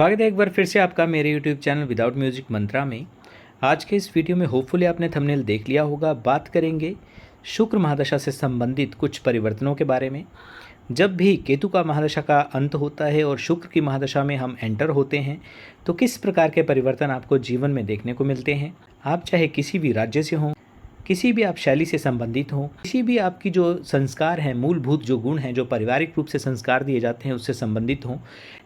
स्वागत है एक बार फिर से आपका मेरे YouTube चैनल विदाउट म्यूजिक मंत्रा में। आज के इस वीडियो में होपफुली आपने थंबनेल देख लिया होगा। बात करेंगे शुक्र महादशा से संबंधित कुछ परिवर्तनों के बारे में। जब भी केतु का महादशा का अंत होता है और शुक्र की महादशा में हम एंटर होते हैं तो किस प्रकार के परिवर्तन आपको जीवन में देखने को मिलते हैं। आप चाहे किसी भी राज्य से हों, किसी भी आप शैली से संबंधित हों, किसी भी आपकी जो संस्कार हैं, मूलभूत जो गुण हैं, जो पारिवारिक रूप से संस्कार दिए जाते हैं उससे संबंधित हों,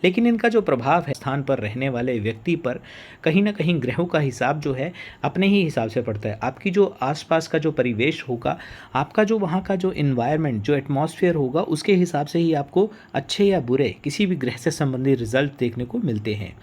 लेकिन इनका जो प्रभाव है स्थान पर रहने वाले व्यक्ति पर कहीं ना कहीं ग्रहों का हिसाब जो है अपने ही हिसाब से पड़ता है। आपकी जो आसपास का जो परिवेश होगा, आपका जो वहाँ का जो इन्वायरमेंट, जो एटमॉस्फेयर होगा, उसके हिसाब से ही आपको अच्छे या बुरे किसी भी ग्रह से संबंधित रिजल्ट देखने को मिलते हैं।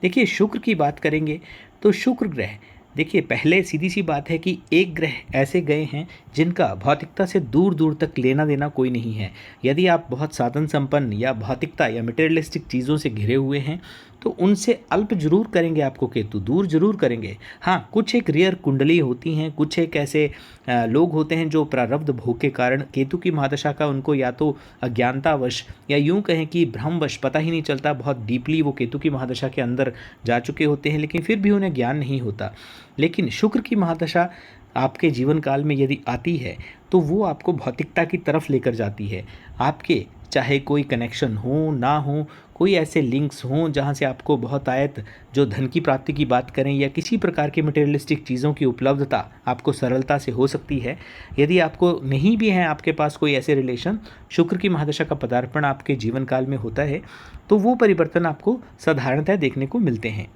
देखिए, शुक्र की बात करेंगे तो शुक्र ग्रह, देखिए पहले सीधी सी बात है कि एक ग्रह ऐसे गए हैं जिनका भौतिकता से दूर दूर तक लेना देना कोई नहीं है। यदि आप बहुत साधन संपन्न या भौतिकता या मटेरियलिस्टिक चीज़ों से घिरे हुए हैं तो उनसे अल्प जरूर करेंगे, आपको केतु दूर जरूर करेंगे। हाँ, कुछ एक रेयर कुंडली होती हैं, कुछ एक ऐसे लोग होते हैं जो प्रारब्ध भोग के कारण केतु की महादशा का उनको या तो अज्ञानतावश या यूं कहें कि भ्रमवश पता ही नहीं चलता, बहुत डीपली वो केतु की महादशा के अंदर जा चुके होते हैं लेकिन फिर भी उन्हें ज्ञान नहीं होता। लेकिन शुक्र की महादशा आपके जीवन काल में यदि आती है तो वो आपको भौतिकता की तरफ लेकर जाती है। आपके चाहे कोई कनेक्शन हो ना हो, कोई ऐसे लिंक्स हों जहाँ से आपको बहुत आयत जो धन की प्राप्ति की बात करें या किसी प्रकार की मटेरियलिस्टिक चीज़ों की उपलब्धता आपको सरलता से हो सकती है। यदि आपको नहीं भी है आपके पास कोई ऐसे रिलेशन, शुक्र की महादशा का पदार्पण आपके जीवन काल में होता है तो वो परिवर्तन आपको साधारणतः देखने को मिलते हैं।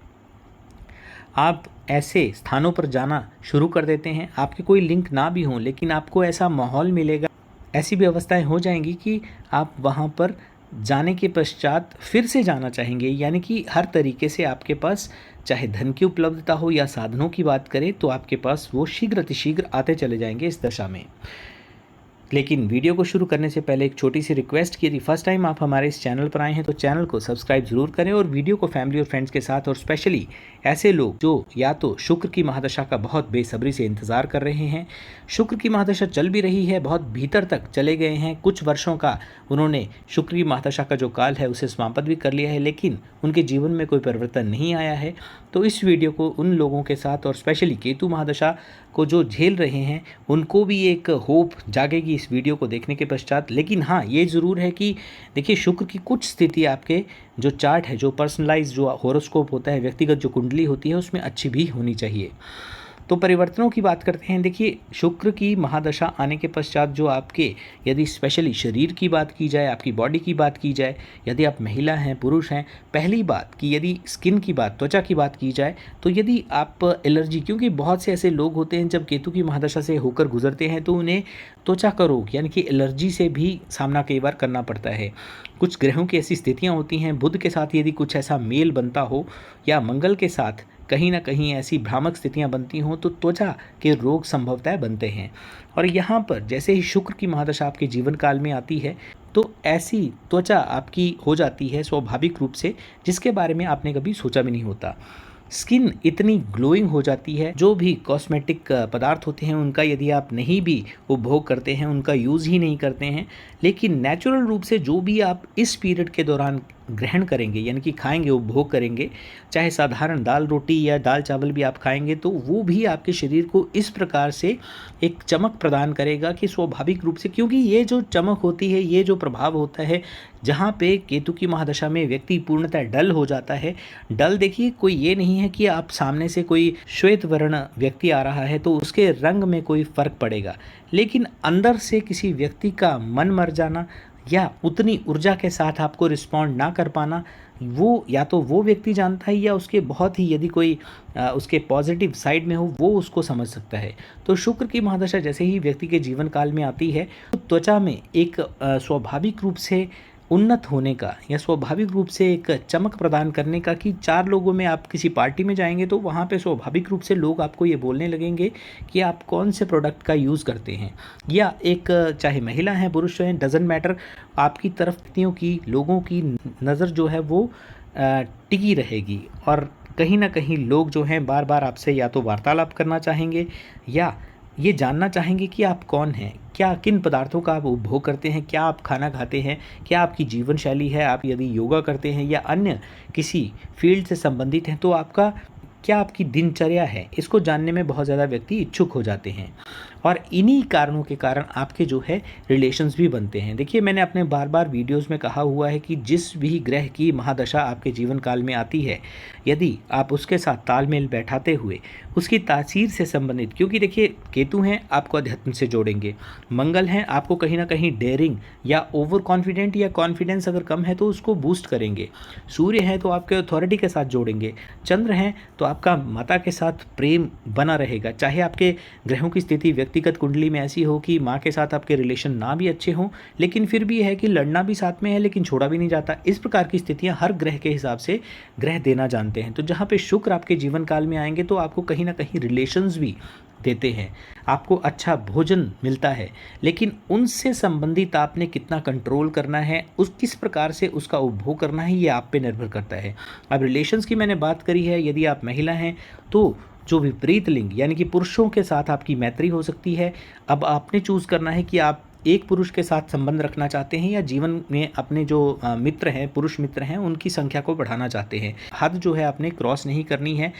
आप ऐसे स्थानों पर जाना शुरू कर देते हैं, आपके कोई लिंक ना भी हों लेकिन आपको ऐसा माहौल मिलेगा, ऐसी भी अवस्थाएं हो जाएंगी कि आप वहाँ पर जाने के पश्चात फिर से जाना चाहेंगे। यानी कि हर तरीके से आपके पास चाहे धन की उपलब्धता हो या साधनों की बात करें तो आपके पास वो शीघ्र अतिशीघ्र आते चले जाएंगे इस दशा में। लेकिन वीडियो को शुरू करने से पहले एक छोटी सी रिक्वेस्ट की, यदि फर्स्ट टाइम आप हमारे इस चैनल पर आए हैं तो चैनल को सब्सक्राइब जरूर करें और वीडियो को फैमिली और फ्रेंड्स के साथ, और स्पेशली ऐसे लोग जो या तो शुक्र की महादशा का बहुत बेसब्री से इंतजार कर रहे हैं, शुक्र की महादशा चल भी रही है, बहुत भीतर तक चले गए हैं, कुछ वर्षों का उन्होंने शुक्र की महादशा का जो काल है उसे समाप्त भी कर लिया है लेकिन उनके जीवन में कोई परिवर्तन नहीं आया है, तो इस वीडियो को उन लोगों के साथ, और स्पेशली केतु महादशा को जो झेल रहे हैं उनको भी एक होप जागेगी इस वीडियो को देखने के पश्चात। लेकिन हाँ, ये ज़रूर है कि देखिए, शुक्र की कुछ स्थिति आपके जो चार्ट है, जो पर्सनलाइज जो हॉरोस्कोप होता है, व्यक्तिगत जो कुंडली होती है, उसमें अच्छी भी होनी चाहिए। तो परिवर्तनों की बात करते हैं। देखिए, शुक्र की महादशा आने के पश्चात जो आपके, यदि स्पेशली शरीर की बात की जाए, आपकी बॉडी की बात की जाए, यदि आप महिला हैं, पुरुष हैं, पहली बात कि यदि स्किन की बात, त्वचा की बात की जाए तो यदि आप एलर्जी, क्योंकि बहुत से ऐसे लोग होते हैं जब केतु की महादशा से होकर गुजरते हैं तो उन्हें त्वचा का रोग यानी कि एलर्जी से भी सामना कई बार करना पड़ता है। कुछ ग्रहों की ऐसी स्थितियाँ होती हैं, बुध के साथ यदि कुछ ऐसा मेल बनता हो या मंगल के साथ कहीं ना कहीं ऐसी भ्रामक स्थितियां बनती हों तो त्वचा के रोग संभवतः बनते हैं। और यहाँ पर जैसे ही शुक्र की महादशा आपके जीवन काल में आती है तो ऐसी त्वचा आपकी हो जाती है स्वाभाविक रूप से, जिसके बारे में आपने कभी सोचा भी नहीं होता। स्किन इतनी ग्लोइंग हो जाती है, जो भी कॉस्मेटिक पदार्थ होते हैं उनका यदि आप नहीं भी उपभोग करते हैं, उनका यूज़ ही नहीं करते हैं, लेकिन नेचुरल रूप से जो भी आप इस पीरियड के दौरान ग्रहण करेंगे यानी कि खाएंगे, उपभोग करेंगे, चाहे साधारण दाल रोटी या दाल चावल भी आप खाएंगे तो वो भी आपके शरीर को इस प्रकार से एक चमक प्रदान करेगा कि स्वाभाविक रूप से, क्योंकि ये जो चमक होती है, ये जो प्रभाव होता है, जहाँ पे केतु की महादशा में व्यक्ति पूर्णतः डल हो जाता है। डल देखिए, कोई ये नहीं है कि आप सामने से कोई श्वेत वर्ण व्यक्ति आ रहा है तो उसके रंग में कोई फर्क पड़ेगा, लेकिन अंदर से किसी व्यक्ति का मन मर जाना या उतनी ऊर्जा के साथ आपको रिस्पॉन्ड ना कर पाना, वो या तो वो व्यक्ति जानता है या उसके बहुत ही, यदि कोई उसके पॉजिटिव साइड में हो, वो उसको समझ सकता है। तो शुक्र की महादशा जैसे ही व्यक्ति के जीवन काल में आती है तो त्वचा में एक स्वाभाविक रूप से उन्नत होने का या स्वाभाविक रूप से एक चमक प्रदान करने का, कि चार लोगों में आप किसी पार्टी में जाएंगे तो वहाँ पे स्वाभाविक रूप से लोग आपको ये बोलने लगेंगे कि आप कौन से प्रोडक्ट का यूज़ करते हैं, या एक चाहे महिला हैं पुरुष हैं, डजेंट मैटर, आपकी तरफ व्यक्तियों की, लोगों की नज़र जो है वो टिकी रहेगी और कहीं ना कहीं लोग जो हैं बार बार आपसे या तो वार्तालाप करना चाहेंगे या ये जानना चाहेंगे कि आप कौन हैं, क्या किन पदार्थों का आप उपभोग करते हैं, क्या आप खाना खाते हैं, क्या आपकी जीवन शैली है, आप यदि योगा करते हैं या अन्य किसी फील्ड से संबंधित हैं, तो क्या आपकी दिनचर्या है, इसको जानने में बहुत ज़्यादा व्यक्ति इच्छुक हो जाते हैं। और इन्हीं कारणों के कारण आपके जो है रिलेशंस भी बनते हैं। देखिए, मैंने अपने बार बार वीडियोस में कहा हुआ है कि जिस भी ग्रह की महादशा आपके जीवन काल में आती है, यदि आप उसके साथ तालमेल बैठाते हुए उसकी तासीर से संबंधित, क्योंकि देखिए केतु हैं आपको अध्यात्म से जोड़ेंगे, मंगल हैं आपको कहीं ना कहीं डेयरिंग या ओवर कॉन्फिडेंट या कॉन्फिडेंस अगर कम है तो उसको बूस्ट करेंगे, सूर्य हैं तो आपके अथॉरिटी के साथ जोड़ेंगे, चंद्र हैं तो आपका माता के साथ प्रेम बना रहेगा। चाहे आपके ग्रहों की स्थिति व्यक्तिगत कुंडली में ऐसी हो कि माँ के साथ आपके रिलेशन ना भी अच्छे हों, लेकिन फिर भी है कि लड़ना भी साथ में है लेकिन छोड़ा भी नहीं जाता, इस प्रकार की स्थितियां हर ग्रह के हिसाब से ग्रह देना जानते हैं। तो जहाँ पे शुक्र आपके जीवन काल में आएंगे तो आपको कहीं ना कहीं रिलेशंस भी देते हैं, आपको अच्छा भोजन मिलता है, लेकिन उनसे संबंधित आपने कितना कंट्रोल करना है, उस किस प्रकार से उसका उपभोग करना है, ये आप पे निर्भर करता है। अब रिलेशंस की मैंने बात करी है, यदि आप महिला हैं तो जो विपरीत लिंग यानी कि पुरुषों के साथ आपकी मैत्री हो सकती है। अब आपने चूज़ करना है कि आप एक पुरुष के साथ संबंध रखना चाहते हैं या जीवन में अपने जो मित्र हैं, पुरुष मित्र हैं, उनकी संख्या को बढ़ाना चाहते हैं। हद जो है आपने क्रॉस नहीं करनी है,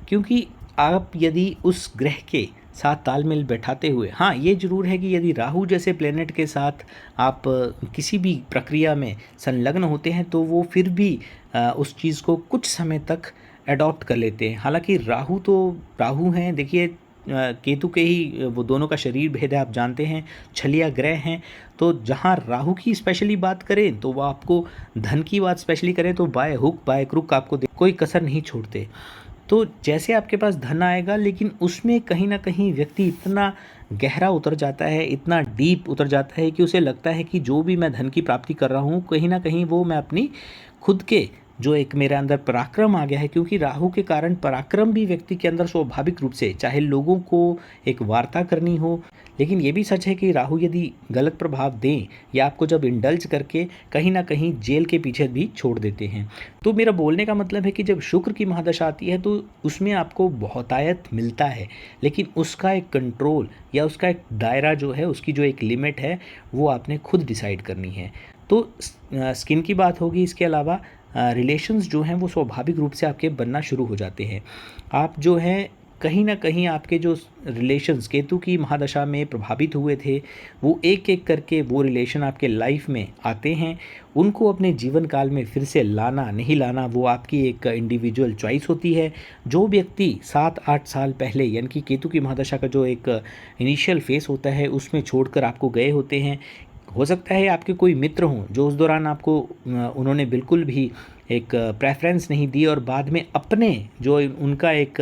क्योंकि आप यदि उस ग्रह के साथ तालमेल बैठाते हुए, हाँ ये ज़रूर है कि यदि राहु जैसे प्लेनेट के साथ आप किसी भी प्रक्रिया में संलग्न होते हैं तो वो फिर भी उस चीज़ को कुछ समय तक अडॉप्ट कर लेते हैं। हालांकि राहु हैं, देखिए केतु के ही वो दोनों का शरीर भेद है, आप जानते हैं, छलिया ग्रह हैं। तो जहाँ राहु की स्पेशली बात करें तो वो आपको धन की बात स्पेशली करें तो बाय हुक बाय क्रुक आपको कोई कसर नहीं छोड़ते। तो जैसे आपके पास धन आएगा, लेकिन उसमें कहीं ना कहीं व्यक्ति इतना गहरा उतर जाता है, इतना डीप उतर जाता है कि उसे लगता है कि जो भी मैं धन की प्राप्ति कर रहा हूँ कहीं ना कहीं वो मैं अपनी खुद के जो एक मेरे अंदर पराक्रम आ गया है, क्योंकि राहु के कारण पराक्रम भी व्यक्ति के अंदर स्वाभाविक रूप से, चाहे लोगों को एक वार्ता करनी हो, लेकिन ये भी सच है कि राहु यदि गलत प्रभाव दें या आपको जब इंडल्ज करके कहीं ना कहीं जेल के पीछे भी छोड़ देते हैं। तो मेरा बोलने का मतलब है कि जब शुक्र की महादशा आती है तो उसमें आपको बहुतायत मिलता है, लेकिन उसका एक कंट्रोल या उसका एक दायरा जो है, उसकी जो एक लिमिट है, वो आपने खुद डिसाइड करनी है। तो स्किन की बात होगी, इसके अलावा रिलेशंस जो हैं वो स्वाभाविक रूप से आपके बनना शुरू हो जाते हैं। आप जो हैं कहीं ना कहीं आपके जो रिलेशंस केतु की महादशा में प्रभावित हुए थे, वो एक एक करके वो रिलेशन आपके लाइफ में आते हैं। उनको अपने जीवन काल में फिर से लाना नहीं लाना वो आपकी एक इंडिविजुअल चॉइस होती है। जो व्यक्ति 7-8 साल पहले यानी कि केतु की महादशा का जो एक इनिशियल फेस होता है उसमें छोड़कर आपको गए होते हैं, हो सकता है आपके कोई मित्र हों जो उस दौरान आपको उन्होंने बिल्कुल भी एक प्रेफरेंस नहीं दी और बाद में अपने जो उनका एक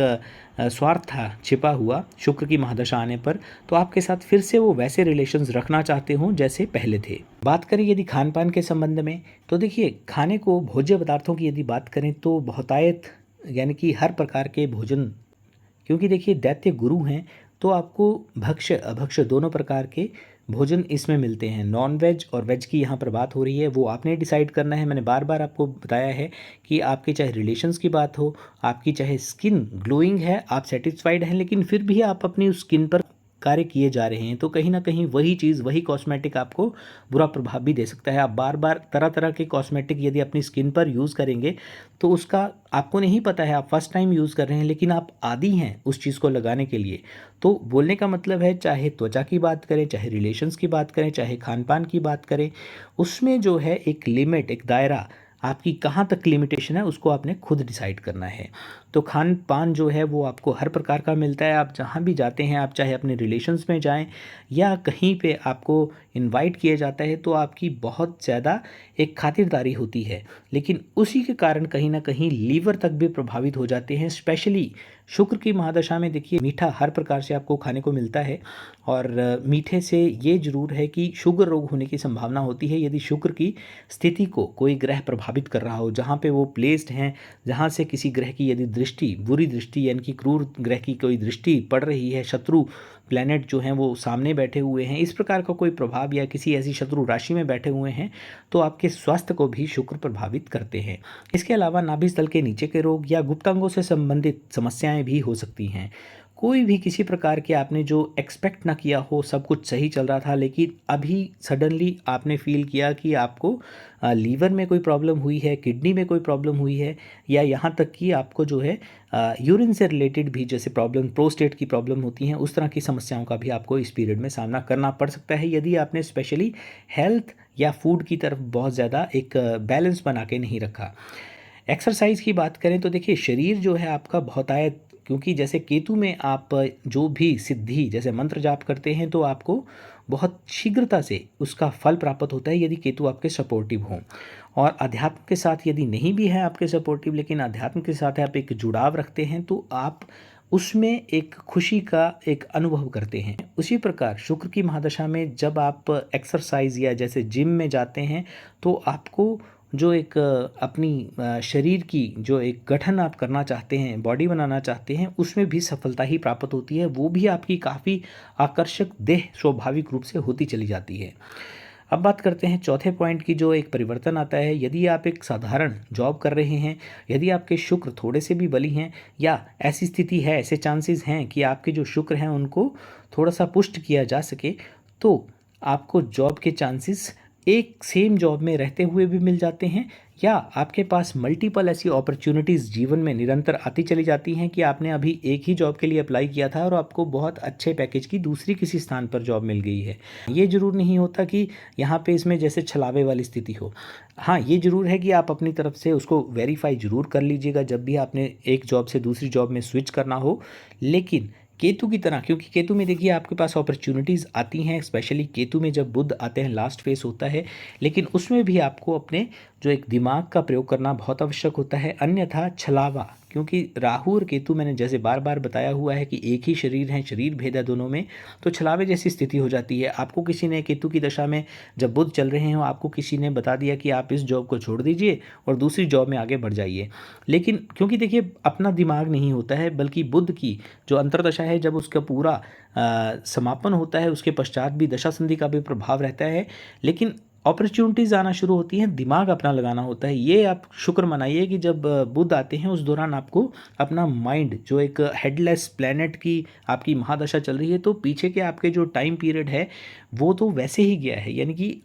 स्वार्थ था छिपा हुआ शुक्र की महादशा आने पर, तो आपके साथ फिर से वो वैसे रिलेशंस रखना चाहते हों जैसे पहले थे। बात करें यदि खान पान के संबंध में, तो देखिए खाने को, भोज्य पदार्थों की यदि बात करें तो बहुतायत यानी कि हर प्रकार के भोजन, क्योंकि देखिए दैत्य गुरु हैं तो आपको भक्ष्य अभक्ष्य दोनों प्रकार के भोजन इसमें मिलते हैं। नॉन वेज और वेज की यहाँ पर बात हो रही है, वो आपने डिसाइड करना है। मैंने बार बार आपको बताया है कि आपके चाहे रिलेशंस की बात हो, आपकी चाहे स्किन ग्लोइंग है, आप सेटिस्फाइड हैं, लेकिन फिर भी आप अपनी उस स्किन पर कार्य किए जा रहे हैं, तो कहीं ना कहीं वही चीज़, वही कॉस्मेटिक आपको बुरा प्रभाव भी दे सकता है। आप बार बार तरह तरह के कॉस्मेटिक यदि अपनी स्किन पर यूज़ करेंगे तो उसका आपको नहीं पता है, आप फर्स्ट टाइम यूज़ कर रहे हैं लेकिन आप आदी हैं उस चीज़ को लगाने के लिए। तो बोलने का मतलब है, चाहे त्वचा की बात करें, चाहे रिलेशंस की बात करें, चाहे खान पान की बात करें, उसमें जो है एक लिमिट, एक दायरा, आपकी कहाँ तक लिमिटेशन है उसको आपने खुद डिसाइड करना है। तो खान पान जो है वो आपको हर प्रकार का मिलता है। आप जहाँ भी जाते हैं, आप चाहे अपने रिलेशंस में जाएं या कहीं पे आपको इनवाइट किया जाता है, तो आपकी बहुत ज़्यादा एक खातिरदारी होती है, लेकिन उसी के कारण कहीं ना कहीं लीवर तक भी प्रभावित हो जाते हैं। स्पेशली शुक्र की महादशा में देखिए मीठा हर प्रकार से आपको खाने को मिलता है, और मीठे से ये जरूर है कि शुगर रोग होने की संभावना होती है यदि शुक्र की स्थिति को कोई ग्रह प्रभावित कर रहा हो, जहाँ पे वो प्लेस्ड हैं, जहाँ से किसी ग्रह की यदि दृष्टि, बुरी दृष्टि यानी कि क्रूर ग्रह की कोई दृष्टि पड़ रही है, शत्रु प्लैनेट जो हैं वो सामने बैठे हुए हैं, इस प्रकार का कोई प्रभाव या किसी ऐसी शत्रु राशि में बैठे हुए हैं, तो आपके स्वास्थ्य को भी शुक्र प्रभावित करते हैं। इसके अलावा नाभि स्थल के नीचे के रोग या गुप्तांगों से संबंधित समस्याएं भी हो सकती हैं। कोई भी किसी प्रकार के आपने जो एक्सपेक्ट ना किया हो, सब कुछ सही चल रहा था, लेकिन अभी सडनली आपने फील किया कि आपको लीवर में कोई प्रॉब्लम हुई है, किडनी में कोई प्रॉब्लम हुई है, या यहाँ तक कि आपको जो है यूरिन से रिलेटेड भी जैसे प्रॉब्लम, प्रोस्टेट की प्रॉब्लम होती हैं, उस तरह की समस्याओं का भी आपको इस पीरियड में सामना करना पड़ सकता है, यदि आपने स्पेशली हेल्थ या फूड की तरफ बहुत ज़्यादा एक बैलेंस बना के नहीं रखा। एक्सरसाइज की बात करें तो देखिए, शरीर जो है आपका बहुत आयत, क्योंकि जैसे केतु में आप जो भी सिद्धि जैसे मंत्र जाप करते हैं तो आपको बहुत शीघ्रता से उसका फल प्राप्त होता है यदि केतु आपके सपोर्टिव हों। और अध्यात्म के साथ यदि नहीं भी है आपके सपोर्टिव, लेकिन अध्यात्म के साथ आप एक जुड़ाव रखते हैं तो आप उसमें एक खुशी का एक अनुभव करते हैं। उसी प्रकार शुक्र की महादशा में जब आप एक्सरसाइज या जैसे जिम में जाते हैं तो आपको जो एक अपनी शरीर की जो एक गठन आप करना चाहते हैं, बॉडी बनाना चाहते हैं, उसमें भी सफलता ही प्राप्त होती है, वो भी आपकी काफ़ी आकर्षक देह स्वाभाविक रूप से होती चली जाती है। अब बात करते हैं चौथे पॉइंट की, जो एक परिवर्तन आता है यदि आप एक साधारण जॉब कर रहे हैं, यदि आपके शुक्र थोड़े से भी बली हैं, या ऐसी स्थिति है, ऐसे चांसेस हैं कि आपके जो शुक्र हैं उनको थोड़ा सा पुष्ट किया जा सके, तो आपको जॉब के चांसेस एक सेम जॉब में रहते हुए भी मिल जाते हैं, या आपके पास मल्टीपल ऐसी अपॉर्चुनिटीज़ जीवन में निरंतर आती चली जाती हैं कि आपने अभी एक ही जॉब के लिए अप्लाई किया था और आपको बहुत अच्छे पैकेज की दूसरी किसी स्थान पर जॉब मिल गई है। ये ज़रूर नहीं होता कि यहाँ पे इसमें जैसे छलावे वाली स्थिति हो। हाँ, ये ज़रूर है कि आप अपनी तरफ से उसको वेरीफाई ज़रूर कर लीजिएगा जब भी आपने एक जॉब से दूसरी जॉब में स्विच करना हो। लेकिन केतु की तरह, क्योंकि केतु में देखिए आपके पास अपॉर्चुनिटीज़ आती हैं, स्पेशली केतु में जब बुध आते हैं लास्ट फेस होता है, लेकिन उसमें भी आपको अपने जो एक दिमाग का प्रयोग करना बहुत आवश्यक होता है, अन्यथा छलावा, क्योंकि राहु और केतु मैंने जैसे बार बार बताया हुआ है कि एक ही शरीर है, शरीर भेद है दोनों में, तो छलावे जैसी स्थिति हो जाती है। आपको किसी ने केतु की दशा में जब बुध चल रहे हैं, आपको किसी ने बता दिया कि आप इस जॉब को छोड़ दीजिए और दूसरी जॉब में आगे बढ़ जाइए, लेकिन क्योंकि देखिए अपना दिमाग नहीं होता है, बल्कि बुध की जो अंतर्दशा है, जब उसका पूरा समापन होता है उसके पश्चात भी दशा संधि का भी प्रभाव रहता है, लेकिन अपॉर्चुनिटीज़ आना शुरू होती हैं, दिमाग अपना लगाना होता है। ये आप शुक्र मनाइए कि जब बुध आते हैं उस दौरान आपको अपना माइंड, जो एक हेडलेस प्लैनेट की आपकी महादशा चल रही है, तो पीछे के आपके जो टाइम पीरियड है वो तो वैसे ही गया है। यानी कि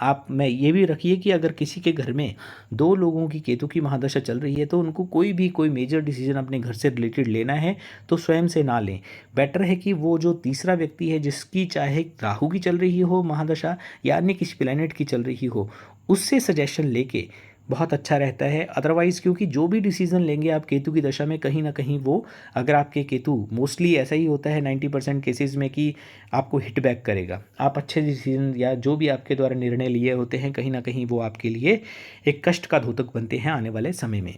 आप में ये भी रखिए कि अगर किसी के घर में दो लोगों की केतु की महादशा चल रही है तो उनको कोई मेजर डिसीजन अपने घर से रिलेटेड लेना है तो स्वयं से ना लें। बेटर है कि वो जो तीसरा व्यक्ति है, जिसकी चाहे राहु की चल रही हो महादशा या अन्य किसी प्लैनेट की चल रही हो, उससे सजेशन लेके बहुत अच्छा रहता है। अदरवाइज़ क्योंकि जो भी डिसीज़न लेंगे आप केतु की दशा में, कहीं ना कहीं वो, अगर आपके केतु, मोस्टली ऐसा ही होता है 90% केसेस में कि आपको हिट बैक करेगा। आप अच्छे डिसीजन या जो भी आपके द्वारा निर्णय लिए होते हैं, कहीं ना कहीं वो आपके लिए एक कष्ट का द्योतक बनते हैं आने वाले समय में।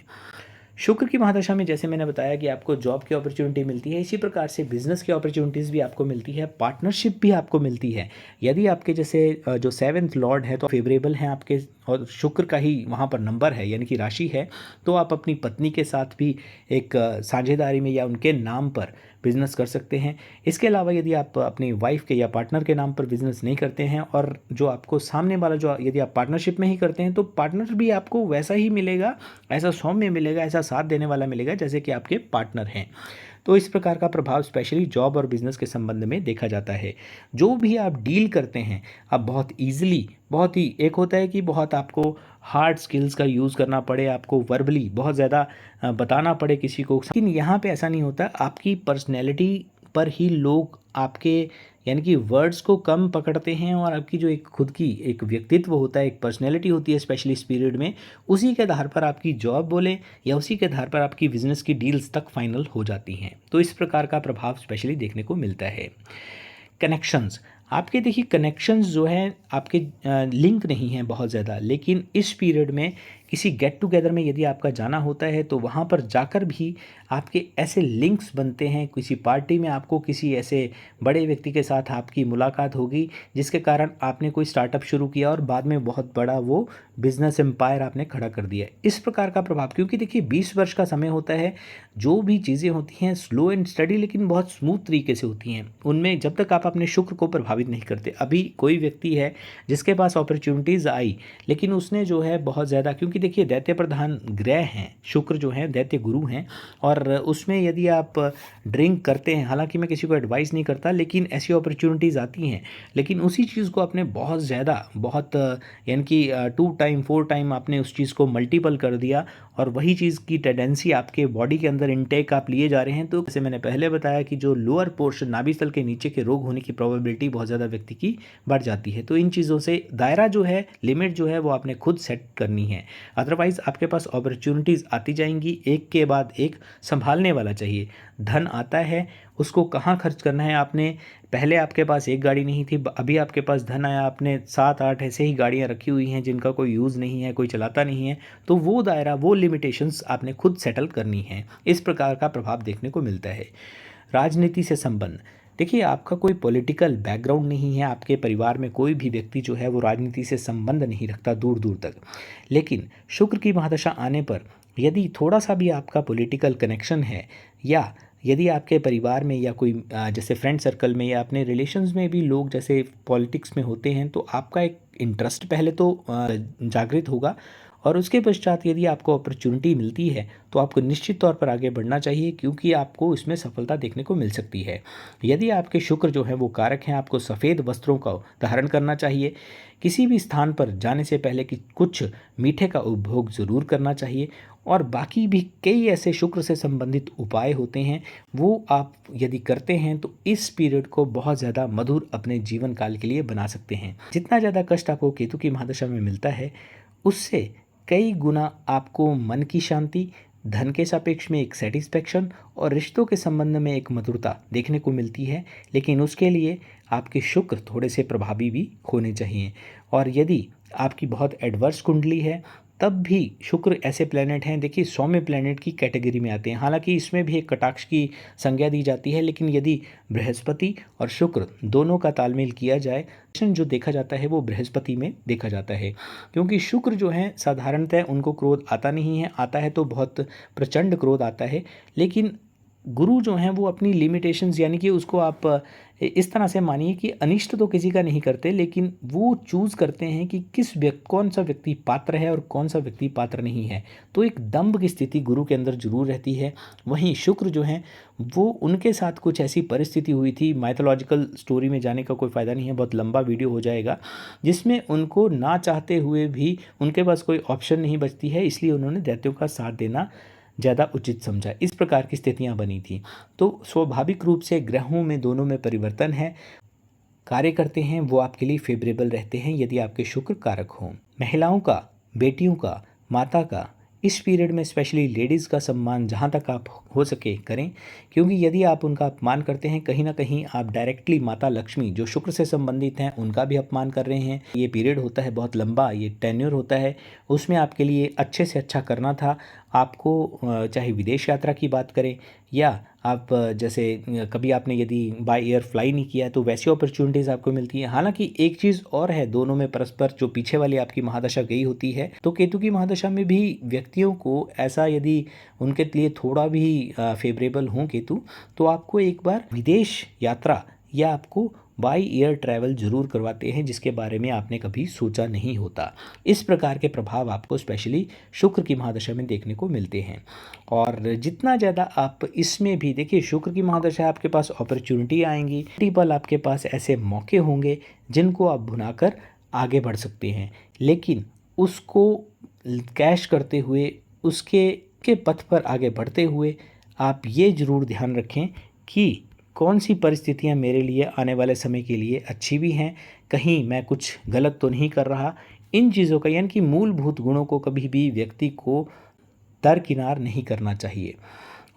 शुक्र की महादशा में जैसे मैंने बताया कि आपको जॉब की अपॉर्चुनिटी मिलती है, इसी प्रकार से बिजनेस की अपॉर्चुनिटीज़ भी आपको मिलती है, पार्टनरशिप भी आपको मिलती है। यदि आपके जैसे जो 7th लॉर्ड है तो फेवरेबल हैं आपके, और शुक्र का ही वहाँ पर नंबर है यानी कि राशि है, तो आप अपनी पत्नी के साथ भी एक साझेदारी में या उनके नाम पर बिजनेस कर सकते हैं। इसके अलावा यदि आप अपनी वाइफ के या पार्टनर के नाम पर बिजनेस नहीं करते हैं, और जो आपको सामने वाला, जो यदि आप पार्टनरशिप में ही करते हैं, तो पार्टनर भी आपको वैसा ही मिलेगा, ऐसा सौम्य मिलेगा, ऐसा साथ देने वाला मिलेगा जैसे कि आपके पार्टनर हैं। तो इस प्रकार का प्रभाव स्पेशली जॉब और बिजनेस के संबंध में देखा जाता है। जो भी आप डील करते हैं आप बहुत ईजिली, बहुत ही, एक होता है कि बहुत आपको हार्ड स्किल्स का यूज़ करना पड़े, आपको वर्बली बहुत ज़्यादा बताना पड़े किसी को, लेकिन यहाँ पे ऐसा नहीं होता। आपकी पर्सनैलिटी पर ही लोग आपके यानी कि वर्ड्स को कम पकड़ते हैं, और आपकी जो एक खुद की एक व्यक्तित्व होता है, एक पर्सनैलिटी होती है स्पेशली इस पीरियड में, उसी के आधार पर आपकी जॉब बोले या उसी के आधार पर आपकी बिजनेस की डील्स तक फाइनल हो जाती हैं। तो इस प्रकार का प्रभाव स्पेशली देखने को मिलता है। कनेक्शंस, आपके देखिए कनेक्शंस जो हैं आपके लिंक नहीं हैं बहुत ज़्यादा, लेकिन इस पीरियड में किसी गेट टुगेदर में यदि आपका जाना होता है तो वहाँ पर जाकर भी आपके ऐसे लिंक्स बनते हैं, किसी पार्टी में आपको किसी ऐसे बड़े व्यक्ति के साथ आपकी मुलाकात होगी जिसके कारण आपने कोई स्टार्टअप शुरू किया और बाद में बहुत बड़ा वो बिजनेस एम्पायर आपने खड़ा कर दिया। इस प्रकार का प्रभाव, क्योंकि देखिए 20 वर्ष का समय होता है, जो भी चीज़ें होती हैं स्लो एंड स्टडी लेकिन बहुत स्मूथ तरीके से होती हैं, उनमें जब तक आप अपने शुक्र को प्रभावित नहीं करते। अभी कोई व्यक्ति है जिसके पास अपॉर्चुनिटीज़ आई, लेकिन उसने जो है बहुत ज़्यादा, क्योंकि देखिए दैत्य प्रधान ग्रह हैं, शुक्र जो हैं दैत्य गुरु हैं, और उसमें यदि आप ड्रिंक करते हैं, हालांकि मैं किसी को एडवाइस नहीं करता, लेकिन ऐसी अपॉर्चुनिटीज़ आती हैं, लेकिन उसी चीज़ को आपने बहुत ज़्यादा यानी कि 2 टाइम 4 टाइम आपने उस चीज़ को मल्टीपल कर दिया, और वही चीज़ की टेंडेंसी आपके बॉडी के अंदर इनटेक आप लिए जा रहे हैं, तो जैसे मैंने पहले बताया कि जो लोअर पोर्शन नाभि स्थल के नीचे के रोग होने की प्रोबेबिलिटी बहुत ज़्यादा व्यक्ति की बढ़ जाती है। तो इन चीज़ों से दायरा जो है, लिमिट जो है, वो आपने खुद सेट करनी है। अदरवाइज़ आपके पास अपॉर्चुनिटीज़ आती जाएंगी, एक के बाद एक संभालने वाला चाहिए। धन आता है, उसको कहाँ खर्च करना है आपने, पहले आपके पास एक गाड़ी नहीं थी, अभी आपके पास धन आया, आपने 7-8 ऐसे ही गाड़ियाँ रखी हुई हैं जिनका कोई यूज़ नहीं है, कोई चलाता नहीं है, तो वो दायरा, वो लिमिटेशंस आपने खुद सेटल करनी है। इस प्रकार का प्रभाव देखने को मिलता है। राजनीति से संबंध, देखिए आपका कोई पॉलिटिकल बैकग्राउंड नहीं है, आपके परिवार में कोई भी व्यक्ति जो है वो राजनीति से संबंध नहीं रखता दूर दूर तक, लेकिन शुक्र की महादशा आने पर यदि थोड़ा सा भी आपका पॉलिटिकल कनेक्शन है, या यदि आपके परिवार में या कोई जैसे फ्रेंड सर्कल में या अपने रिलेशंस में भी लोग जैसे पॉलिटिक्स में होते हैं, तो आपका एक इंटरेस्ट पहले तो जागृत होगा, और उसके पश्चात यदि आपको अपॉर्चुनिटी मिलती है तो आपको निश्चित तौर पर आगे बढ़ना चाहिए, क्योंकि आपको इसमें सफलता देखने को मिल सकती है। यदि आपके शुक्र जो है वो कारक हैं, आपको सफ़ेद वस्त्रों का धारण करना चाहिए। किसी भी स्थान पर जाने से पहले कि कुछ मीठे का उपभोग ज़रूर करना चाहिए, और बाकी भी कई ऐसे शुक्र से संबंधित उपाय होते हैं, वो आप यदि करते हैं तो इस पीरियड को बहुत ज़्यादा मधुर अपने जीवन काल के लिए बना सकते हैं। जितना ज़्यादा कष्ट आपको केतु की महादशा में मिलता है, उससे कई गुना आपको मन की शांति, धन के सापेक्ष में एक सेटिस्फैक्शन और रिश्तों के संबंध में एक मधुरता देखने को मिलती है, लेकिन उसके लिए आपके शुक्र थोड़े से प्रभावी भी होने चाहिए। और यदि आपकी बहुत एडवर्स कुंडली है, तब भी शुक्र ऐसे प्लैनेट हैं, देखिए सौम्य प्लैनेट की कैटेगरी में आते हैं, हालांकि इसमें भी एक कटाक्ष की संज्ञा दी जाती है, लेकिन यदि बृहस्पति और शुक्र दोनों का तालमेल किया जाए, जो देखा जाता है वो बृहस्पति में देखा जाता है, क्योंकि शुक्र जो है साधारणतः उनको क्रोध आता नहीं है, आता है तो बहुत प्रचंड क्रोध आता है, लेकिन गुरु जो हैं वो अपनी लिमिटेशंस, यानी कि उसको आप इस तरह से मानिए कि अनिष्ट तो किसी का नहीं करते, लेकिन वो चूज़ करते हैं कि कौन सा व्यक्ति पात्र है और कौन सा व्यक्ति पात्र नहीं है। तो एक दंभ की स्थिति गुरु के अंदर जरूर रहती है। वहीं शुक्र जो हैं वो, उनके साथ कुछ ऐसी परिस्थिति हुई थी, माइथोलॉजिकल स्टोरी में जाने का कोई फ़ायदा नहीं है, बहुत लंबा वीडियो हो जाएगा, जिसमें उनको ना चाहते हुए भी उनके पास कोई ऑप्शन नहीं बचती है, इसलिए उन्होंने दैत्यों का साथ देना ज़्यादा उचित समझा। इस प्रकार की स्थितियां बनी थी। तो स्वाभाविक रूप से ग्रहों में दोनों में परिवर्तन है, कार्य करते हैं, वो आपके लिए फेवरेबल रहते हैं यदि आपके शुक्र कारक हों। महिलाओं का, बेटियों का, माता का इस पीरियड में स्पेशली लेडीज़ का सम्मान जहाँ तक आप हो सके करें, क्योंकि यदि आप उनका अपमान करते हैं, कहीं ना कहीं आप डायरेक्टली माता लक्ष्मी जो शुक्र से संबंधित हैं उनका भी अपमान कर रहे हैं। ये पीरियड होता है बहुत लंबा, ये टेन्योर होता है, उसमें आपके लिए अच्छे से अच्छा करना था आपको, चाहे विदेश यात्रा की बात करें या आप जैसे कभी आपने यदि बाय एयर फ्लाई नहीं किया है तो वैसी अपॉर्चुनिटीज़ आपको मिलती हैं। हालांकि एक चीज़ और है, दोनों में परस्पर जो पीछे वाली आपकी महादशा गई होती है, तो केतु की महादशा में भी व्यक्तियों को ऐसा यदि उनके लिए थोड़ा भी फेवरेबल हों केतु, तो आपको एक बार विदेश यात्रा या आपको बाई एयर ट्रैवल जरूर करवाते हैं, जिसके बारे में आपने कभी सोचा नहीं होता। इस प्रकार के प्रभाव आपको स्पेशली शुक्र की महादशा में देखने को मिलते हैं। और जितना ज़्यादा आप इसमें भी देखिए, शुक्र की महादशा आपके पास अपॉर्चुनिटी आएंगी, मल्टीपल आपके पास ऐसे मौके होंगे जिनको आप भुनाकर आगे बढ़ सकते हैं, लेकिन उसको कैश करते हुए, उसके पथ पर आगे बढ़ते हुए आप ये ज़रूर ध्यान रखें कि कौन सी परिस्थितियां मेरे लिए आने वाले समय के लिए अच्छी भी हैं, कहीं मैं कुछ गलत तो नहीं कर रहा। इन चीज़ों का, यानी कि मूलभूत गुणों को कभी भी व्यक्ति को दरकिनार नहीं करना चाहिए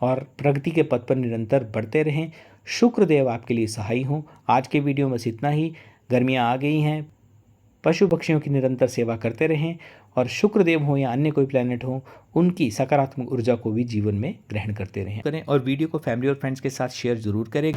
और प्रगति के पथ पर निरंतर बढ़ते रहें। शुक्रदेव आपके लिए सहाय हों। आज के वीडियो में बस इतना ही। गर्मियाँ आ गई हैं, पशु पक्षियों की निरंतर सेवा करते रहें और शुक्रदेव हो या अन्य कोई प्लैनेट हो, उनकी सकारात्मक ऊर्जा को भी जीवन में ग्रहण करते रहें और वीडियो को फैमिली और फ्रेंड्स के साथ शेयर जरूर करें।